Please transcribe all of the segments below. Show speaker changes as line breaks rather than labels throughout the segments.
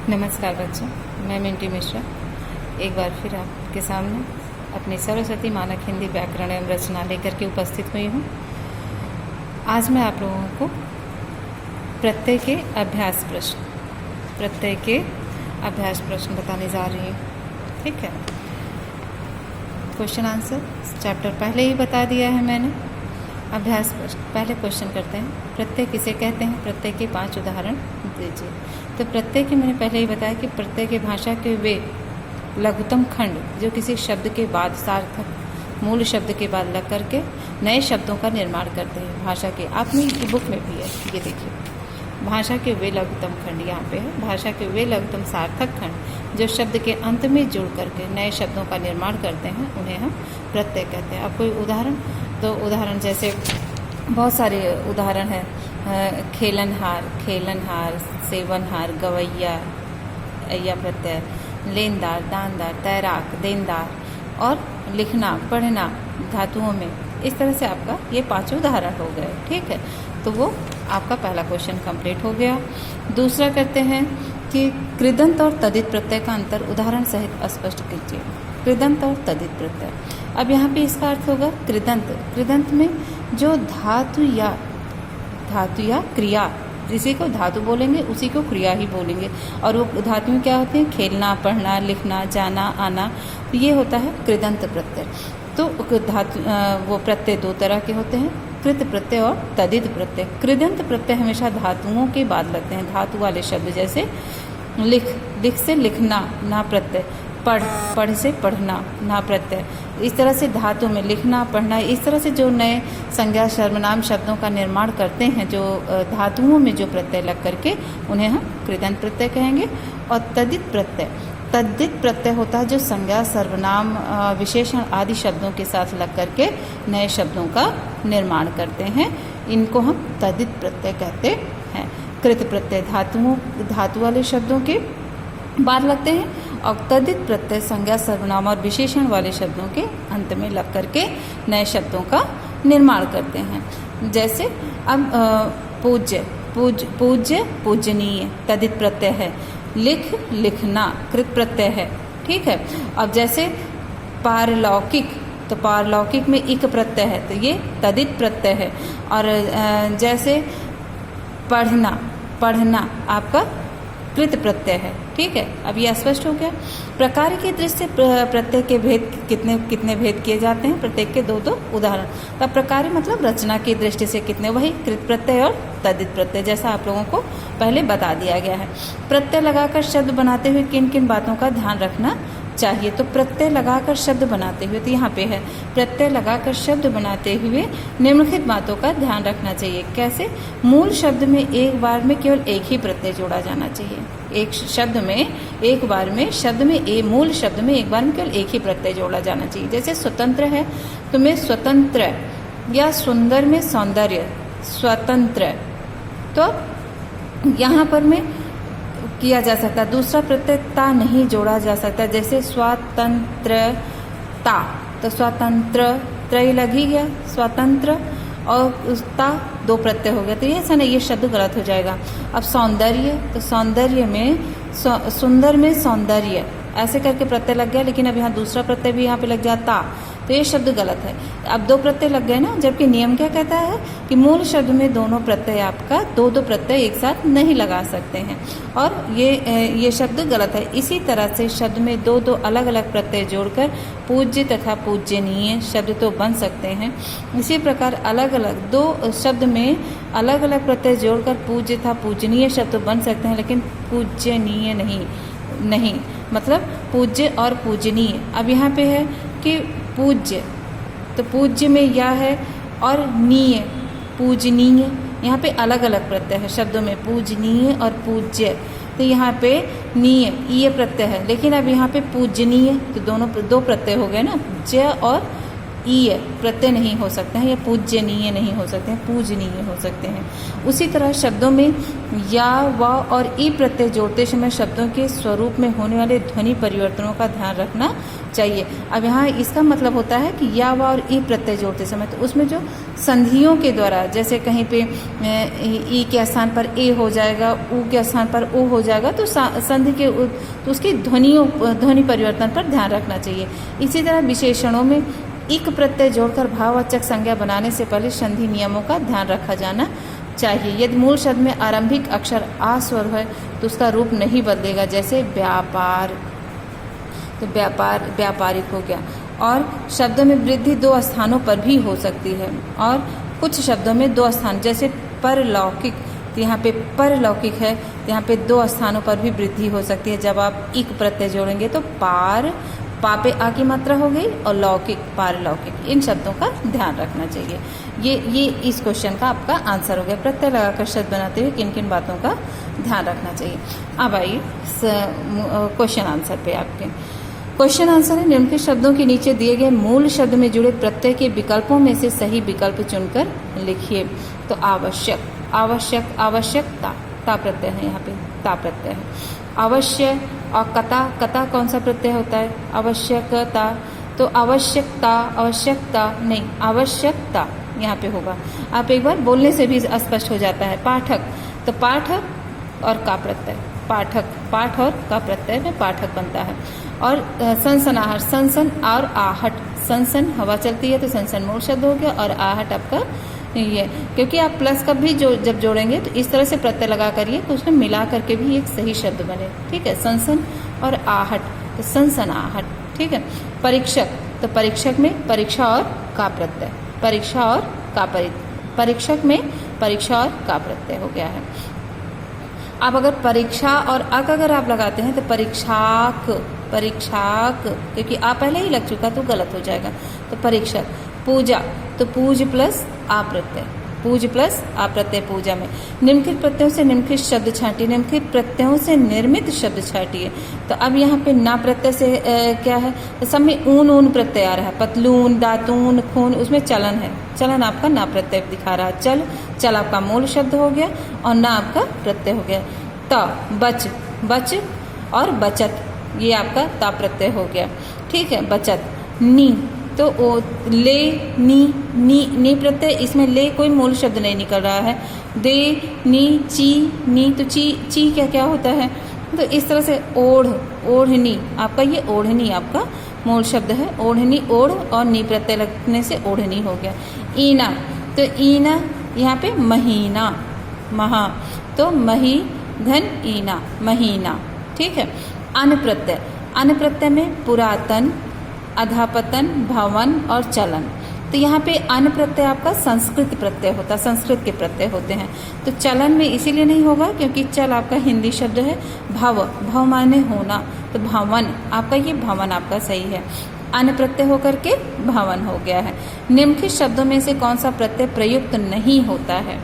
नमस्कार बच्चों, मैं मिंटी मिश्रा एक बार फिर आपके सामने अपनी सरस्वती मानक हिंदी व्याकरण एवं रचना लेकर के उपस्थित हुई हूँ। आज मैं आप लोगों को प्रत्यय के अभ्यास प्रश्न बताने जा रही हूँ। ठीक है, क्वेश्चन आंसर चैप्टर पहले ही बता दिया है मैंने। अभ्यास प्रश्न, पहले क्वेश्चन करते हैं। प्रत्यय किसे कहते हैं? प्रत्यय के 5 उदाहरण दीजिए। तो प्रत्यय की मैंने पहले ही बताया कि प्रत्यय के भाषा के वे लघुत्तम खंड जो किसी शब्द के बाद सार्थक मूल शब्द के बाद लग करके नए शब्दों का निर्माण करते हैं। भाषा के आपने की बुक में भी है, ये देखिए, भाषा के वे लघुत्तम खंड यहाँ पे है। भाषा के वे लघुत्तम सार्थक खंड जो शब्द के अंत में जुड़ करके नए शब्दों का निर्माण करते हैं, उन्हें हम प्रत्यय कहते हैं। अब कोई उदाहरण, तो उदाहरण जैसे बहुत सारे उदाहरण हैं। खेलनहार, सेवनहार, गवैया, अय्या प्रत्यय, लेनदार, दानदार, तैराक, देनदार और लिखना, पढ़ना धातुओं में। इस तरह से आपका ये 5 उदाहरण हो गए। ठीक है, तो वो आपका पहला क्वेश्चन कंप्लीट हो गया। दूसरा करते हैं कि कृदंत और तदित प्रत्यय का अंतर उदाहरण सहित स्पष्ट कीजिए। कृदंत और तदित प्रत्यय, अब यहाँ पे इसका अर्थ होगा कृदंत में जो धातु या क्रिया, जिसी को धातु बोलेंगे उसी को क्रिया ही बोलेंगे। और वो धातु क्या होती हैं? खेलना, पढ़ना, लिखना, जाना, आना, ये होता है कृदंत प्रत्यय। तो धातु वो प्रत्यय 2 तरह के होते हैं, कृत प्रत्यय और तदित प्रत्यय। कृदंत प्रत्यय हमेशा धातुओं के बाद लगते हैं। धातु वाले शब्द जैसे लिख से लिखना, ना प्रत्यय, पढ़ से पढ़ना, ना प्रत्यय। इस तरह से धातु में लिखना, पढ़ना, इस तरह से जो नए संज्ञा सर्वनाम शब्दों का निर्माण करते हैं, जो धातुओं में जो प्रत्यय लग करके, उन्हें हम कृदंत प्रत्यय कहेंगे। और तद्धित प्रत्यय होता है जो संज्ञा सर्वनाम विशेषण आदि शब्दों के साथ लग करके नए शब्दों का निर्माण करते हैं। इनको हम तद्धित प्रत्यय कहते हैं। कृत प्रत्यय धातु वाले शब्दों के बाद लगते हैं और तद्धित प्रत्यय संज्ञा सर्वनाम और विशेषण वाले शब्दों के अंत में लग करके नए शब्दों का निर्माण करते हैं। जैसे अब पूज्य, पूजनीय तद्धित प्रत्यय है। लिखना कृत प्रत्यय है। ठीक है, अब जैसे पारलौकिक, तो पारलौकिक में इक प्रत्यय है, तो ये तद्धित प्रत्यय है। और जैसे पढ़ना आपका कृत प्रत्यय है। ठीक है, अब ये स्पष्ट हो गया। प्रकार की दृष्टि से प्रत्यय के भेद कितने भेद किए जाते हैं? प्रत्यय के 2 उदाहरण। तब प्रकार मतलब रचना की दृष्टि से कितने? वही कृत प्रत्यय और तद्धित प्रत्यय, जैसा आप लोगों को पहले बता दिया गया है। प्रत्यय लगाकर शब्द बनाते हुए किन किन बातों का ध्यान रखना चाहिए? तो प्रत्यय लगाकर शब्द बनाते हुए, तो यहाँ पे है प्रत्यय लगाकर शब्द बनाते हुए निम्नलिखित बातों का ध्यान रखना चाहिए। कैसे? मूल शब्द में एक बार में केवल एक ही प्रत्यय जोड़ा जाना चाहिए। एक शब्द में एक बार में मूल शब्द में एक बार में केवल एक ही प्रत्यय जोड़ा जाना चाहिए। जैसे स्वतंत्र है, तो मैं स्वतंत्र, या सुंदर में सौंदर्य, स्वतंत्र, तो यहाँ पर में किया जा सकता। दूसरा प्रत्यय ता नहीं जोड़ा जा सकता। जैसे स्वतंत्रता, तो स्वतंत्र त्रय लग ही गया, स्वतंत्र, और ता 2 प्रत्यय हो गया, तो ये ऐसा नहीं, ये शब्द गलत हो जाएगा। अब सौंदर्य, तो सौंदर्य में सुंदर में सौंदर्य, ऐसे करके प्रत्यय लग गया, लेकिन अब यहाँ दूसरा प्रत्यय भी यहाँ पे लग गया ता, तो ये शब्द गलत है। अब 2 प्रत्यय लग गए ना, जबकि नियम क्या कहता है कि मूल शब्द में दोनों प्रत्यय आपका 2 प्रत्यय एक साथ नहीं लगा सकते हैं, और ये शब्द गलत है। इसी तरह से शब्द में 2 अलग अलग प्रत्यय जोड़कर पूज्य तथा पूज्यनीय शब्द तो बन सकते हैं। इसी प्रकार अलग अलग 2 शब्द में अलग अलग प्रत्यय जोड़कर पूज्य तथा पूजनीय शब्द तो बन सकते हैं, लेकिन पूज्यनीय नहीं, मतलब पूज्य और पूजनीय। अब यहाँ पे है कि पूज्य, तो पूज्य में या है, और नीय पूजनीय, यहाँ पे अलग अलग प्रत्यय है शब्दों में, पूजनीय और पूज्य, तो यहाँ पे नीय प्रत्यय है। लेकिन अब यहाँ पे पूजनीय, तो दोनों 2 प्रत्यय हो गए ना, ज और ईय प्रत्यय नहीं हो सकते हैं, या पूज्यनीय नहीं हो सकते हैं, पूजनीय हो सकते हैं। उसी तरह शब्दों में या, व और ई प्रत्यय जोड़ते समय शब्दों के स्वरूप में होने वाले ध्वनि परिवर्तनों का ध्यान रखना चाहिए। अब यहाँ इसका मतलब होता है कि या, व और ई प्रत्यय जोड़ते समय, तो उसमें जो संधियों के द्वारा, जैसे कहीं पे ई के स्थान पर ए हो जाएगा, ऊ के स्थान पर ओ हो जाएगा, तो संधि के तो उसकी ध्वनि परिवर्तन पर ध्यान रखना चाहिए। इसी तरह विशेषणों में इक प्रत्यय जोड़कर भाववाचक संज्ञा बनाने से पहले संधि नियमों का ध्यान रखा जाना चाहिए। यदि मूल शब्द में आरंभिक अक्षर आ स्वर है तो उसका रूप नहीं बदलेगा, जैसे व्यापार, तो व्यापार व्यापारिक हो गया। और शब्दों में वृद्धि 2 स्थानों पर भी हो सकती है, और कुछ शब्दों में 2 स्थान, जैसे परलौकिक, तो यहाँ पे परलौकिक है, तो यहाँ पे 2 स्थानों पर भी वृद्धि हो सकती है। जब आप इक प्रत्यय जोड़ेंगे तो पार, पा पे आ की मात्रा हो गई, और लौकिक, पारलौकिक, इन शब्दों का ध्यान रखना चाहिए। ये इस क्वेश्चन का आपका आंसर हो गया। प्रत्यय लगाकर शब्द बनाते हुए किन किन बातों का ध्यान रखना चाहिए। अब आइए क्वेश्चन आंसर पे आपके। क्वेश्चन आंसर है, निम्नलिखित शब्दों के नीचे दिए गए मूल शब्द में जुड़े प्रत्यय के विकल्पों में से सही विकल्प चुनकर लिखिए। तो आवश्यक, आवश्यक, आवश्यकता, ता प्रत्यय है, यहाँ पे ता प्रत्यय है। अवश्य और कता, कता कौन सा प्रत्यय होता है? आवश्यकता, तो आवश्यकता, आवश्यकता नहीं, आवश्यकता यहाँ पे होगा। आप एक बार बोलने से भी स्पष्ट हो जाता है। पाठक, तो पाठक और का प्रत्यय, पाठक, पाठ और का प्रत्यय में पाठक बनता है। और सनसनाहट, सनसन और आहट, सनसन हवा चलती है तो सनसन मूल शब्द हो गया, और आहट आपका ये, क्योंकि आप प्लस का भी जब जोड़ेंगे तो इस तरह से प्रत्यय लगा करिए तो उसमें मिला करके भी एक सही शब्द बने। ठीक है, सनसन और आहट, तो सनसनाहट। ठीक है। परीक्षक, तो परीक्षक में परीक्षा और का प्रत्यय, परीक्षा और का परीक्षक में परीक्षा और का प्रत्यय हो गया है। अब अगर परीक्षा और अक अगर आप लगाते हैं तो परीक्षाक, परीक्षाक, क्योंकि आ पहले ही लग चुका तो गलत हो जाएगा। तो परीक्षक। पूजा, तो पूज प्लस आ प्रत्यय, पूज प्लस आ प्रत्यय पूजा में। निम्नलिखित प्रत्ययों से निम्नलिखित शब्द छांटिए, निम्नलिखित प्रत्ययों से निर्मित शब्द छांटिए। तो अब यहाँ पे ना प्रत्यय से क्या है, तो सब में ऊन ऊन प्रत्यय आ रहा है। पतलून, दातून, खून, उसमें चलन है, चलन आपका ना प्रत्यय दिखा रहा है। चल, चल आपका मूल शब्द हो गया और ना आपका प्रत्यय हो गया। त, बच, बच और बचत, ये आपका ता प्रत्यय हो गया। ठीक है। बचत। नी, तो ओ ले, नी प्रत्यय, इसमें ले कोई मूल शब्द नहीं निकल रहा है। दे, नी, नी, तो ची क्या क्या होता है, तो इस तरह से ओढ़, ओढ़नी, आपका ये ओढ़नी आपका मूल शब्द है। ओढ़नी, ओढ़ और नी प्रत्यय लगने से ओढ़नी हो गया। ईना, तो ईना यहाँ पे महीना, महा, तो मही धन ईना, महीना। ठीक है। अन प्रत्यय, अन प्रत्यय में पुरातन, अधापतन, भवन और चलन। तो यहाँ पे अन प्रत्यय आपका संस्कृत प्रत्यय होता है, संस्कृत के प्रत्यय होते हैं। तो चलन में इसीलिए नहीं होगा क्योंकि चल आपका हिंदी शब्द है। भव, भव माने होना, तो भवन आपका, ये भवन आपका सही है। अन प्रत्यय होकर के भवन हो गया है। निम्नलिखित शब्दों में से कौन सा प्रत्यय प्रयुक्त नहीं होता है?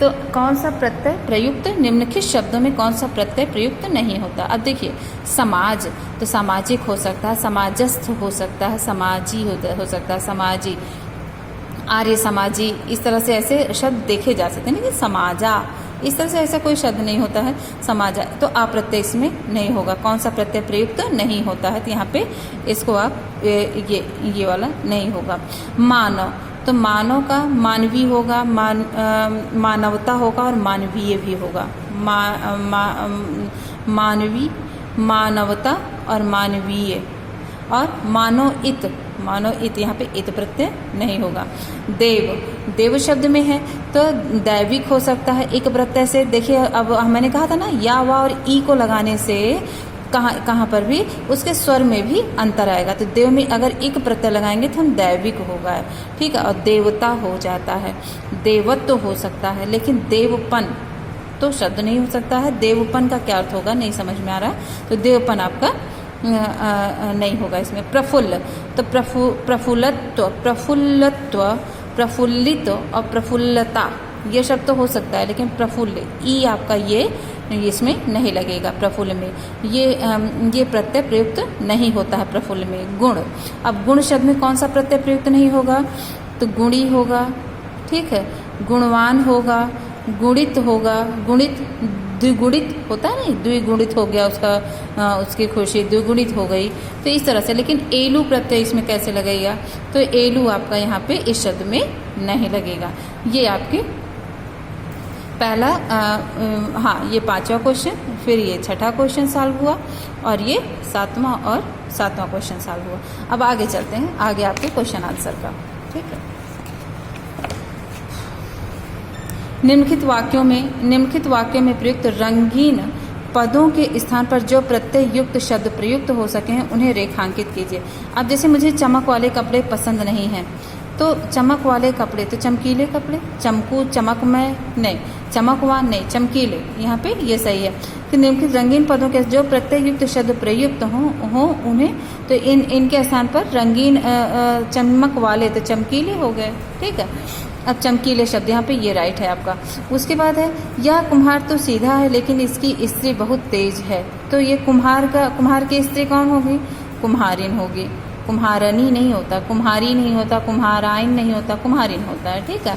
तो कौन सा प्रत्यय प्रयुक्त, निम्नलिखित शब्दों में कौन सा प्रत्यय प्रयुक्त नहीं होता? अब देखिए, समाज, तो सामाजिक हो सकता है, समाजस्थ हो सकता है, समाजी हो सकता है, समाजी, आर्य समाजी, इस तरह से ऐसे शब्द देखे जा सकते हैं। लेकिन समाजा, इस तरह से ऐसा कोई शब्द नहीं होता है। समाजा, तो आ प्रत्यय इसमें नहीं होगा। कौन सा प्रत्यय प्रयुक्त नहीं होता है? तो यहाँ पे इसको आप ये वाला नहीं होगा। मानव, तो मानव का मानवीय होगा, मानवता होगा और मानवीय भी होगा। मानवी, मानवता और मानवीय। और मानोइत, मानोइत, यहाँ पे इत प्रत्यय नहीं होगा। देव, देव शब्द में है तो दैविक हो सकता है एक प्रत्यय से। देखिए अब मैंने कहा था ना, या वा और ई को लगाने से कहाँ पर भी उसके स्वर में भी अंतर आएगा। तो देव में अगर एक प्रत्यय लगाएंगे तो हम दैविक होगा। ठीक है। और देवता हो जाता है, देवत्व तो हो सकता है, लेकिन देवपन तो शब्द नहीं हो सकता है। देवपन का क्या अर्थ होगा नहीं समझ में आ रहा, तो देवपन आपका नहीं होगा इसमें। प्रफुल्ल, तो प्रफुल्लत्व, प्रफुल्लित और प्रफुल्लता, ये शब्द तो हो सकता है, लेकिन प्रफुल्ल ई आपका ये इसमें नहीं लगेगा। प्रफुल्ल में ये प्रत्यय प्रयुक्त नहीं होता है। प्रफुल्ल में गुण, अब गुण शब्द में कौन सा प्रत्यय प्रयुक्त नहीं होगा? तो गुणी होगा, ठीक है, गुणवान होगा, गुणित होगा, गुणित द्विगुणित होता है नहीं, द्विगुणित हो गया उसका, उसकी खुशी द्विगुणित हो गई, तो इस तरह से। लेकिन एलू प्रत्यय इसमें कैसे लगेगा? तो एलू आपका यहाँ पे इस शब्द में नहीं लगेगा। ये आपके पहला हाँ, ये 5वां क्वेश्चन, फिर ये 6ठा क्वेश्चन सॉल्व हुआ, और ये 7वां और 7वां क्वेश्चन सॉल्व हुआ। अब आगे चलते हैं, आगे आपके क्वेश्चन आंसर का, ठीक है। निम्नलिखित वाक्यों में प्रयुक्त रंगीन पदों के स्थान पर जो प्रत्यय युक्त शब्द प्रयुक्त हो सके हैं उन्हें रेखांकित कीजिए। अब जैसे मुझे चमक वाले कपड़े पसंद नहीं हैं, तो चमक वाले कपड़े तो चमकीले कपड़े, चमकू, चमकमय नहीं, चमकवान नहीं, चमकीले, यहाँ पे ये सही है। कि निम्नलिखित रंगीन पदों के जो प्रत्यय युक्त शब्द प्रयुक्त हों उन्हें, तो इनके स्थान पर रंगीन चमक वाले तो चमकीले हो गए, ठीक है। अब चमकीले शब्द यहाँ पे ये राइट है आपका। उसके बाद है यह कुम्हार तो सीधा है लेकिन इसकी स्त्री बहुत तेज है, तो ये कुम्हार की स्त्री कौन होगी? कुम्हारिन होगी। कुम्हारनी नहीं होता, कुम्हारी नहीं होता, कुम्हाराइन नहीं होता, कुम्हारिन होता है, ठीक है।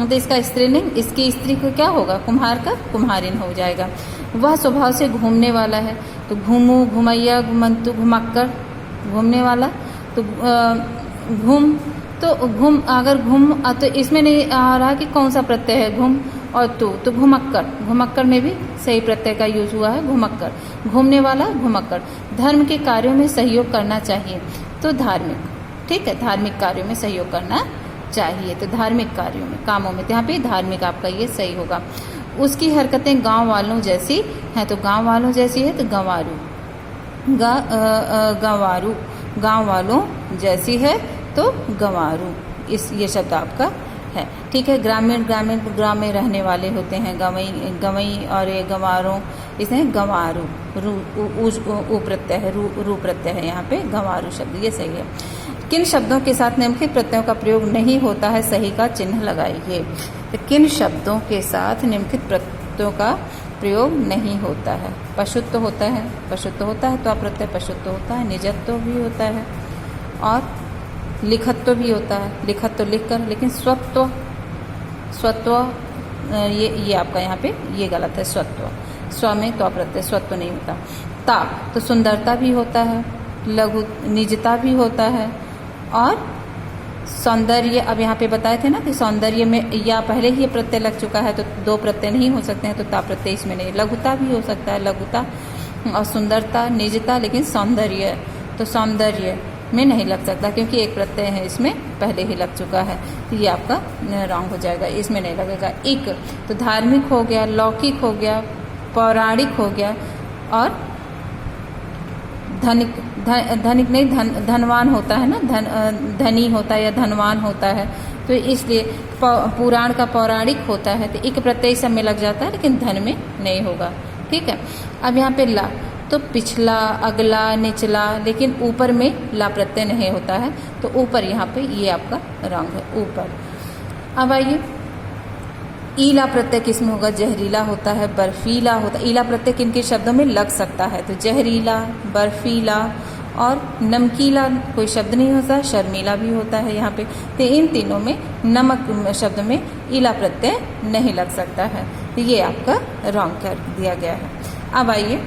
तो इसका स्त्रीलिंग, इसकी स्त्री को क्या होगा? कुम्हार का कुम्हारिन हो जाएगा। वह स्वभाव से घूमने वाला है, तो घूमू, घुमैया, घुमंतु, घुमक्कर, घूमने वाला, तो घूम, तो घूम, अगर घूम, तो इसमें नहीं आ रहा कि कौन सा प्रत्यय है, घूम और तो घुमक्कर, घुमक्कर में भी सही प्रत्यय का यूज हुआ है, घुमक्कर, घूमने वाला, घुमक्कर। धर्म के कार्यों में सहयोग करना चाहिए, तो धार्मिक, ठीक है, धार्मिक कार्यों में सहयोग करना चाहिए, तो धार्मिक कार्यों में, कामों में, यहाँ पे धार्मिक आपका ये सही होगा। उसकी हरकतें गांव वालों जैसी हैं, तो गांव वालों जैसी है तो गंवारू, गंवारू, गांव वालों जैसी है तो गंवारू, ये शब्द आपका है, ठीक है। ग्रामीण ग्राम में रहने वाले होते हैं, गंवई और ये गंवारों, इसमें गंवारू, रू प्रत्यय है, रू प्रत्यय है यहाँ पे, गंवारू शब्द ये सही है। किन शब्दों के साथ निम्नलिखित प्रत्ययों का प्रयोग नहीं होता है, सही का चिन्ह लगाइए। तो किन शब्दों के साथ निम्नलिखित प्रत्ययों का प्रयोग नहीं होता है? पशुत्व होता है, पशुत्व होता है, तो प्रत्यय पशुत्व होता है, निजत्व भी होता है, और लिखत्व भी होता है, लिखत्व लिख कर, लेकिन स्वत्व ये आपका यहाँ पे ये गलत है, स्व में तो प्रत्यय स्वत्व नहीं होता। ता तो सुंदरता भी होता है, लघु निजता भी होता है, और सौंदर्य, अब यहाँ पे बताए थे ना कि सौंदर्य में या पहले ही ये प्रत्यय लग चुका है, तो 2 प्रत्यय नहीं हो सकते हैं, तो ता प्रत्यय इसमें नहीं। लघुता भी हो सकता है, लघुता और सुंदरता, निजता, लेकिन सौंदर्य, तो सौंदर्य में नहीं लग सकता क्योंकि एक प्रत्यय है इसमें पहले ही लग चुका है, तो ये आपका रॉन्ग हो जाएगा, इसमें नहीं लगेगा। एक तो धार्मिक हो गया, लौकिक हो गया, पौराणिक हो गया, और धनिक नहीं, धनवान होता है ना, धनी होता है या धनवान होता है, तो इसलिए पुराण का पौराणिक होता है, तो एक प्रत्यय सब में लग जाता है, लेकिन धन में नहीं होगा, ठीक है। अब यहाँ पे ला तो पिछला, अगला, निचला, लेकिन ऊपर में ला प्रत्यय नहीं होता है, तो ऊपर यहाँ पे ये आपका रंग है, ऊपर। अब आइए, ईला प्रत्यय किसमें होगा? जहरीला होता है, बर्फीला होता है। ईला प्रत्यय किन के शब्दों में लग सकता है? तो जहरीला, बर्फीला और नमकीला कोई शब्द नहीं होता, शर्मीला भी होता है यहाँ पे, तो इन तीनों में नमक शब्द में ईला प्रत्यय नहीं लग सकता है, तो ये आपका रॉन्ग कर दिया गया है। अब आइए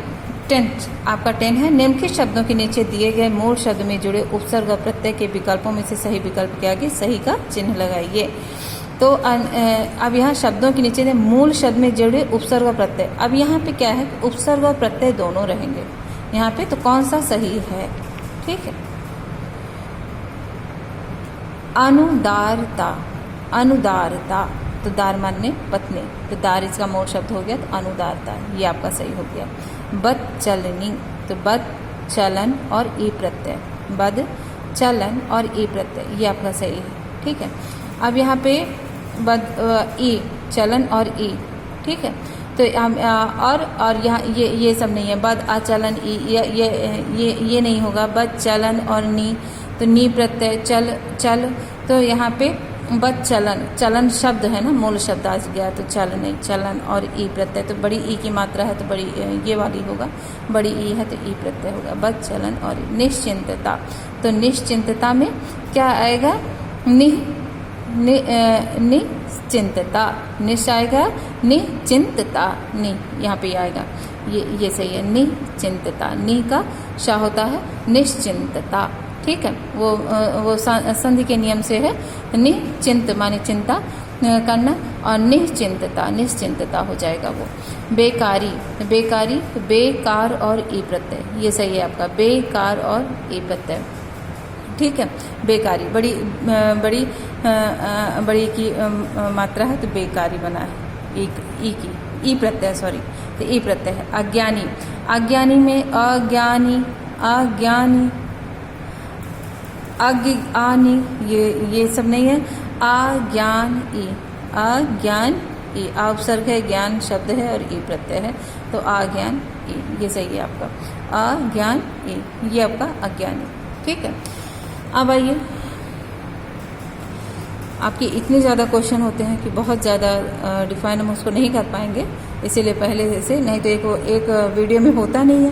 10 आपका 10 है, निम्नलिखित शब्दों के नीचे दिए गए मूल शब्द में जुड़े उपसर्ग और प्रत्यय के विकल्पों में से सही विकल्प के आगे सही का चिन्ह लगाइए। तो अब यहाँ शब्दों के नीचे मूल शब्द में जुड़े उपसर्ग और प्रत्यय, अब यहाँ पे क्या है, उपसर्ग और प्रत्यय दोनों रहेंगे यहाँ पे, तो कौन सा सही है? ठीक है, अनुदारता, अनुदारता, तो दार माने पत्नी, तो दार इसका मूल शब्द हो गया, तो अनुदारता ये आपका सही हो गया। बद चलनी, तो बद चलन और ई प्रत्यय, बद चलन और ई प्रत्यय ये आपका सही है, ठीक है। अब यहाँ पे बद ई, चलन और ई, ठीक है, तो और यहाँ ये सब नहीं है, बद आचलन ई, ये नहीं होगा, बद चलन और नी, तो नी प्रत्यय, चल, तो यहाँ पे बच चलन, चलन शब्द है ना, मूल शब्द आज गया तो चल नहीं, चलन और ई प्रत्यय, तो बड़ी ई की मात्रा है तो बड़ी ये वाली होगा, बड़ी ई है तो ई प्रत्यय होगा, बच चलन और निश्चिंतता। तो निश्चिंतता में क्या आएगा, निश्चिंतता, निश आएगा, निश्चिंतता, नि यहाँ पे आएगा, ये सही है, निश्चिंतता, नि का शा होता है निश्चिंतता, ठीक है। वो संधि के नियम से है, निश्चिंत माने चिंता करना और निश्चिंतता, निश्चिंतता हो जाएगा वो। बेकारी, बेकारी बेकार और ई प्रत्यय, ये सही है आपका, बेकार और ई प्रत्यय, ठीक है। बेकारी बड़ी बड़ी बड़ी की मात्रा है तो बेकारी बना है, ई की ई प्रत्यय, सॉरी, तो ई प्रत्यय है। अज्ञानी, अज्ञानी में अज्ञानी, अज्ञानी, अज्ञानी, ये सब नहीं है, अज्ञान ई, अज्ञान ई, आ उपसर्ग है, ज्ञान शब्द है और ई प्रत्यय है, तो अज्ञान ई, ये सही है आपका, अज्ञान ई, ये आपका अज्ञानी, ठीक है। अब आइए, आपके इतने ज़्यादा क्वेश्चन होते हैं कि बहुत ज़्यादा डिफाइन हम उसको नहीं कर पाएंगे, इसीलिए पहले से, नहीं तो एक वीडियो में होता नहीं है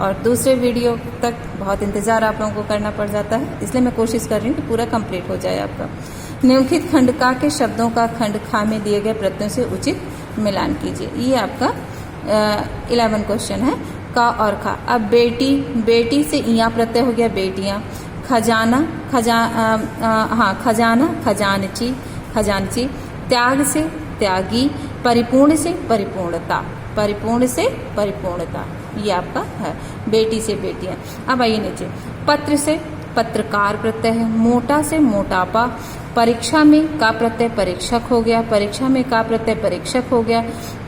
और दूसरे वीडियो तक बहुत इंतज़ार आप लोगों को करना पड़ जाता है, इसलिए मैं कोशिश कर रही हूँ कि पूरा कंप्लीट हो जाए आपका। निम्नलिखित खंड का के शब्दों का खंड खा में दिए गए प्रत्ययों से उचित मिलान कीजिए, ये आपका 11 क्वेश्चन है, का और खा। अब बेटी, बेटी से इया प्रत्यय हो गया, बेटियाँ। खजाना, खजाना, खजानची, खजानची। त्याग से त्यागी, परिपूर्ण से परिपूर्णता, परिपूर्ण से परिपूर्णता, ये आपका है, बेटी से बेटियां। अब आइए नीचे, पत्र से पत्रकार प्रत्यय है, मोटा से मोटापा, परीक्षा में का प्रत्यय परीक्षक हो गया, परीक्षा में का प्रत्यय परीक्षक हो गया,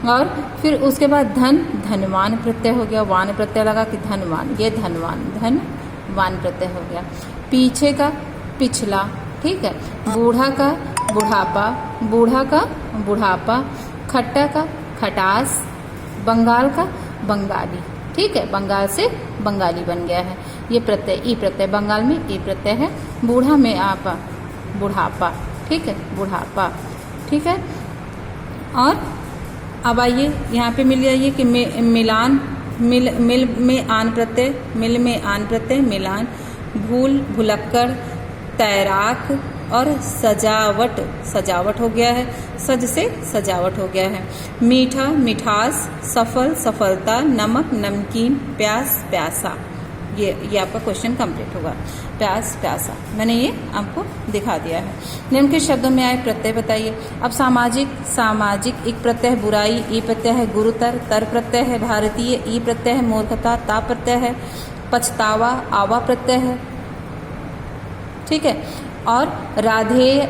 और फिर उसके बाद धन, धनवान प्रत्यय हो गया, वान प्रत्यय लगा कि धनवान, ये धनवान, धनवान प्रत्यय हो गया। पीछे का पिछला, ठीक है। बूढ़ा का बुढ़ापा, बूढ़ा का बुढ़ापा। खट्टा का खटास, बंगाल का बंगाली, ठीक है, बंगाल से बंगाली बन गया है, ये प्रत्यय ई प्रत्यय, बंगाल में ई प्रत्यय है। बूढ़ा में आपा, बुढ़ापा, ठीक है, बुढ़ापा, ठीक है। और अब आइए यहाँ पे मिल जाइए कि मिलान, मिल में आन प्रत्यय, मिल में आन प्रत्यय, मिलान। भूल, भुलक्कड़, तैराक और सजावट, सजावट हो गया है, सज से सजावट हो गया है। मीठा, मिठास, सफल, सफलता। नमक, नमकीन। प्यास, प्यासा, ये आपका क्वेश्चन कंप्लीट होगा, प्यास, प्यासा, मैंने ये आपको दिखा दिया है। निम्न के शब्दों में आए प्रत्यय बताइए। अब सामाजिक, सामाजिक एक प्रत्यय है, बुराई, ई प्रत्यय है। गुरुतर, तर प्रत्यय है। भारतीय, ई प्रत्यय है। मूर्खता, ता प्रत्यय है। पछतावा, आवा प्रत्यय है, ठीक है। और राधेय,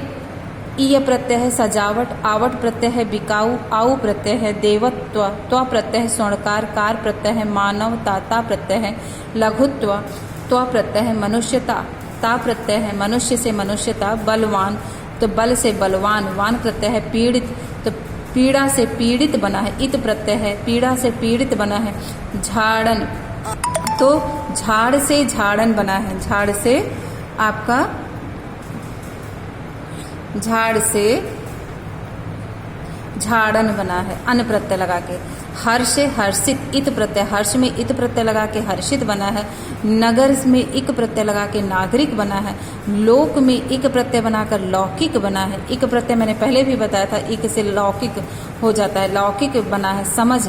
ईय प्रत्यय है। सजावट, आवट प्रत्यय है। बिकाऊ, आऊ प्रत्यय है। देवत्व, त्व प्रत्यय है। स्वर्णकार, कार प्रत्यय है। मानव, ता प्रत्यय है। लघुत्व, त्व प्रत्यय है। मनुष्यता, ता प्रत्यय है। मनुष्य से मनुष्यता। बलवान, तो बल से बलवान, वान प्रत्यय है। पीड़ित, तो पीड़ा से पीड़ित बना है, इत प्रत्यय है। पीड़ा से पीड़ित बना है। झाड़न, तो झाड़ से झाड़न बना है, झाड़ से आपका, झाड़ से झाड़न बना है, अन प्रत्यय लगा के। हर्ष, हर्षित, इत प्रत्यय, हर्ष में इत प्रत्यय लगा के हर्षित बना है। नगर में इक प्रत्यय लगा के नागरिक बना है। लोक में इक प्रत्यय बनाकर लौकिक बना है। इक प्रत्यय मैंने पहले भी बताया था, इक से लौकिक हो जाता है, लौकिक बना है। समझ,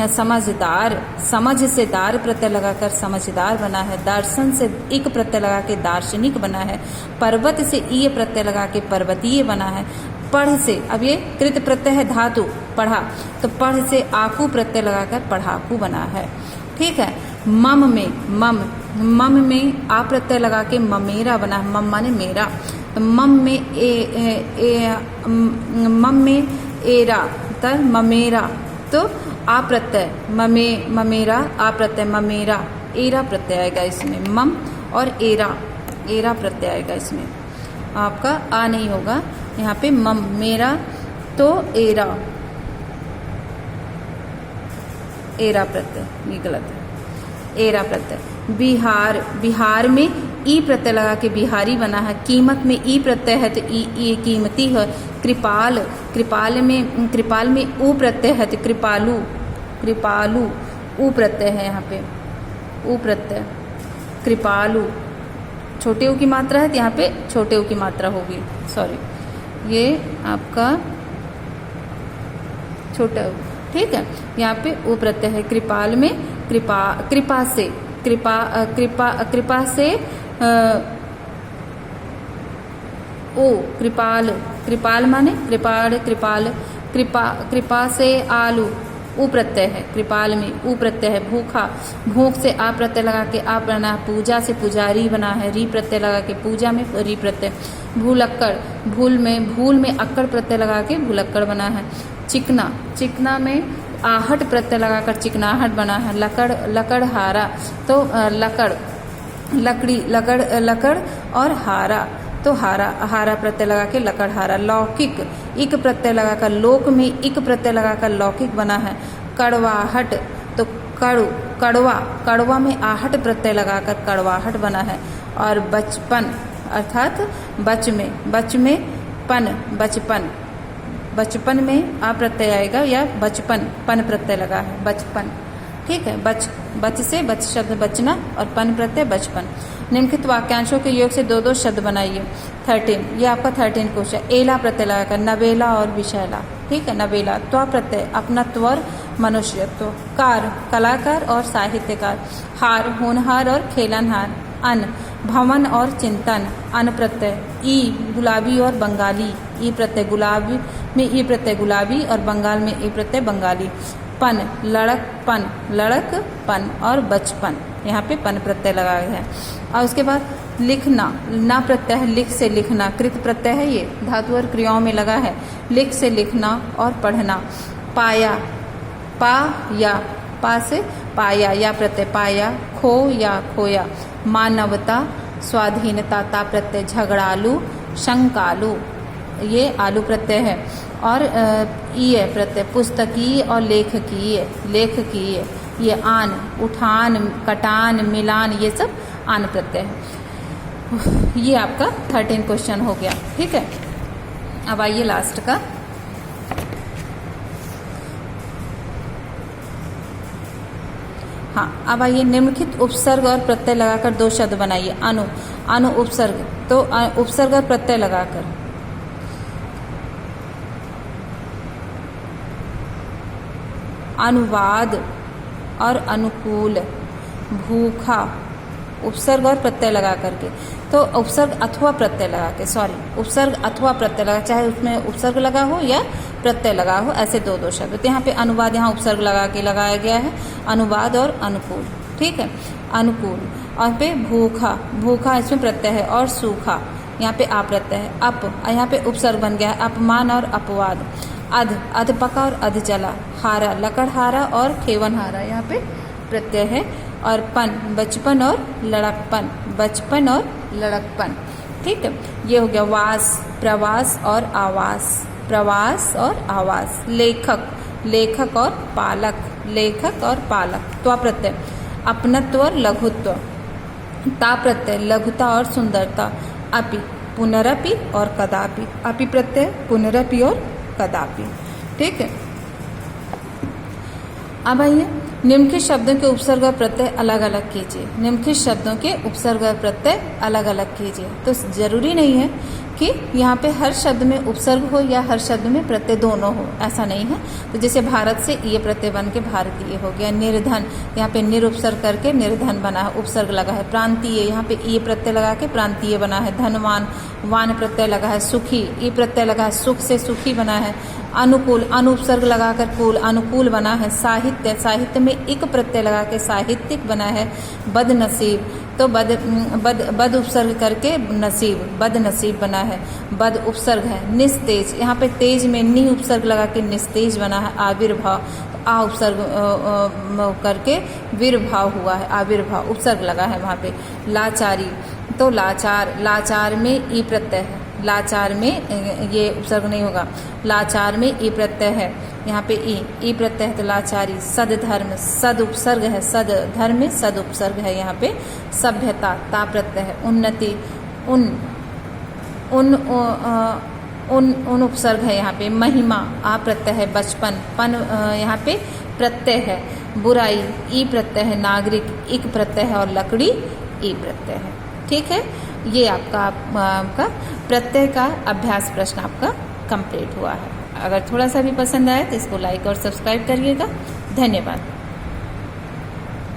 समझदार, समझ से दार प्रत्यय लगाकर समझदार बना है। दर्शन से इक प्रत्यय लगा के दार्शनिक बना है। पर्वत से ईय प्रत्यय लगा के पर्वतीय बना है। पढ़ से, अब ये कृत प्रत्यय है, धातु, पढ़ा, तो पढ़ से आकू प्रत्यय लगाकर पढ़ाकू बना है, ठीक है। मम में, मम में आ प्रत्यय लगा के ममेरा बना है, मम माने मेरा। तो मम में मम में एरा, तर ममेरा, तो आ प्रत्यय, ममेरा, आ प्रत्यय ममेरा, एरा प्रत्यय आएगा इसमें। मम और एरा, एरा प्रत्यय आएगा इसमें, आपका आ नहीं होगा यहाँ पे। मम मेरा, तो एरा, एरा प्रत्यय, ये गलत है, एरा प्रत्यय। बिहार, बिहार में ई प्रत्यय लगा के बिहारी बना है। कीमत में ई प्रत्यय है तो ई कीमती है। कृपाल, कृपाल में ऊ प्रत्यय है तो कृपालु, कृपालु ऊ प्रत्यय है यहाँ पे, ऊ प्रत्यय। कृपालु छोटे ऊ की मात्रा है तो यहाँ पे छोटे ऊ की मात्रा होगी, सॉरी ये आपका छोटा ऊ, ठीक है। यहाँ पे ऊ प्रत्यय है। कृपाल में कृपा से, कृपा से ओ कृपाल, कृपाल माने कृपाल, कृपा से आलू ऊ प्रत्यय है। कृपाल में ऊ प्रत्यय है। भूखा, भूख से आ प्रत्यय लगा के आप बना। पूजा से पुजारी बना है। री प्रत्यय लगा के पूजा में री प्रत्यय। भूलक्कड़, भूल में अक्कड़ प्रत्यय लगा के भूलक्कड़ बना है। चिकना, चिकना में आहट प्रत्यय लगाकर चिकनाहट बना है। लकड़हारा तो लकड़ और हारा तो हारा प्रत्यय लगा के लकड़हारा। लौकिक, इक प्रत्यय लगाकर लोक में इक प्रत्यय लगाकर लौकिक बना है। कड़वाहट तो कड़वा में आहट प्रत्यय लगाकर कड़वाहट बना है। और बचपन अर्थात बच में बचपन में आ प्रत्यय आएगा या पन प्रत्यय लगा है बचपन, ठीक है। बच से बच शब्द बचना और पन प्रत्यय बचपन। निम्नलिखित वाक्यांशों के योग से 2-2 शब्द बनाइए। 13 ये आपका 13 क्वेश्चन। एला प्रत्यय लगाकर नवेला और विशैला, ठीक है। नवेला त्वा प्रत्यय अपनत्व और मनुष्यत्व। कार कलाकार और साहित्यकार। हार होनहार और खेलनहार। अन भवन और चिंतन। अन प्रत्यय। ई गुलाबी और बंगाली। ई प्रत्यय गुलाबी में ई प्रत्यय गुलाबी और बंगाल में ई प्रत्यय बंगाली। पन लड़कपन और बचपन, यहाँ पे पन प्रत्यय लगाया है। और उसके बाद लिखना, ना प्रत्यय है। लिख से लिखना कृत प्रत्यय है। ये धातु और क्रियाओं में लगा है। लिख से लिखना और पढ़ना। पाया पा से पाया या प्रत्यय पाया। खो या खोया। मानवता स्वाधीनता ता प्रत्यय। झगड़ालू शंकालू ये आलू प्रत्यय है। और ई है प्रत्यय। पुस्तकीय और लेखकीय ये आन, उठान, कटान, मिलान ये सब आन प्रत्यय है। ये आपका 13 क्वेश्चन हो गया, ठीक है। अब आइए लास्ट का। हाँ, अब आइए निम्नलिखित उपसर्ग और प्रत्यय लगाकर 2 शब्द बनाइए। अनु उपसर्ग तो उपसर्ग और प्रत्यय लगाकर अनुवाद और अनुकूल। भूखा उपसर्ग और प्रत्यय लगा करके, तो उपसर्ग अथवा प्रत्यय लगा के, उपसर्ग अथवा प्रत्यय लगा, चाहे उसमें उपसर्ग लगा हो या प्रत्यय लगा हो, ऐसे 2-2 शब्द। तो यहाँ पे अनुवाद यहाँ उपसर्ग लगा के लगाया गया है। अनुवाद और अनुकूल, ठीक है। अनुकूल और पे भूखा इसमें प्रत्यय है। और सूखा यहाँ पे आ प्रत्यय है। अप यहाँ पे उपसर्ग बन गया है। अपमान और अपवाद। अधपका और अध जला। हारा लकड़हारा और खेवनहारा यहाँ पे प्रत्यय है। और पन बचपन और लड़कपन, ठीक है। ये हो गया वास, प्रवास और आवास। लेखक और पालक। त्वा प्रत्यय अपनत्व और लघुत्व। ता प्रत्यय लघुता और सुंदरता। अपि पुनरपि और कदापि। अपि प्रत्यय पुनरपि और कदापि, ठीक है। अब आइए निम्नलिखित शब्दों के उपसर्ग और प्रत्यय अलग अलग कीजिए। निम्नलिखित शब्दों के उपसर्ग और प्रत्यय अलग अलग कीजिए। तो जरूरी नहीं है कि यहाँ पे हर शब्द में उपसर्ग हो या हर शब्द में प्रत्यय दोनों हो, ऐसा नहीं है। तो जैसे भारत से ये प्रत्यय बन के भारतीय हो गया। निर्धन यहाँ पे निरुपसर्ग करके निर्धन बना है, उपसर्ग लगा है। प्रांतीय यहाँ पे ये प्रत्यय लगा के प्रांतीय बना है। धनवान वान प्रत्यय लगा है। सुखी ये प्रत्यय लगा है, सुख से सुखी बना है। अनुकूल अनुपसर्ग लगाकर कूल अनुकूल बना है। साहित्य में इक प्रत्यय लगा के साहित्यिक बना है। बदनसीब तो बद उपसर्ग करके बदनसीब बना है। बद उपसर्ग है। निस्तेज यहाँ पे तेज में नी उपसर्ग लगा के निस्तेज बना है। आविर्भाव तो आ उपसर्ग करके वीरभाव हुआ है। आविर्भाव उपसर्ग लगा है वहाँ पे। लाचारी तो लाचार में ई प्रत्यय है। लाचार में ये उपसर्ग नहीं होगा। लाचार में ई प्रत्यय है, यहाँ पे ई प्रत्यय है तो लाचारी। सद धर्म, सद उपसर्ग है, सद धर्म में सद उपसर्ग है यहाँ पे। सभ्यता, ता प्रत्यय है। उन्नति, उन उपसर्ग है यहाँ पे। महिमा, आ प्रत्यय है। बचपन, पन यहाँ पे प्रत्यय है। बुराई, ई प्रत्यय है। नागरिक, इक प्रत्यय है। और लकड़ी, ई प्रत्यय है। ठीक है, ये आपका प्रत्यय का अभ्यास प्रश्न आपका कंप्लीट हुआ है। अगर थोड़ा सा भी पसंद आए तो इसको लाइक और सब्सक्राइब करिएगा। धन्यवाद।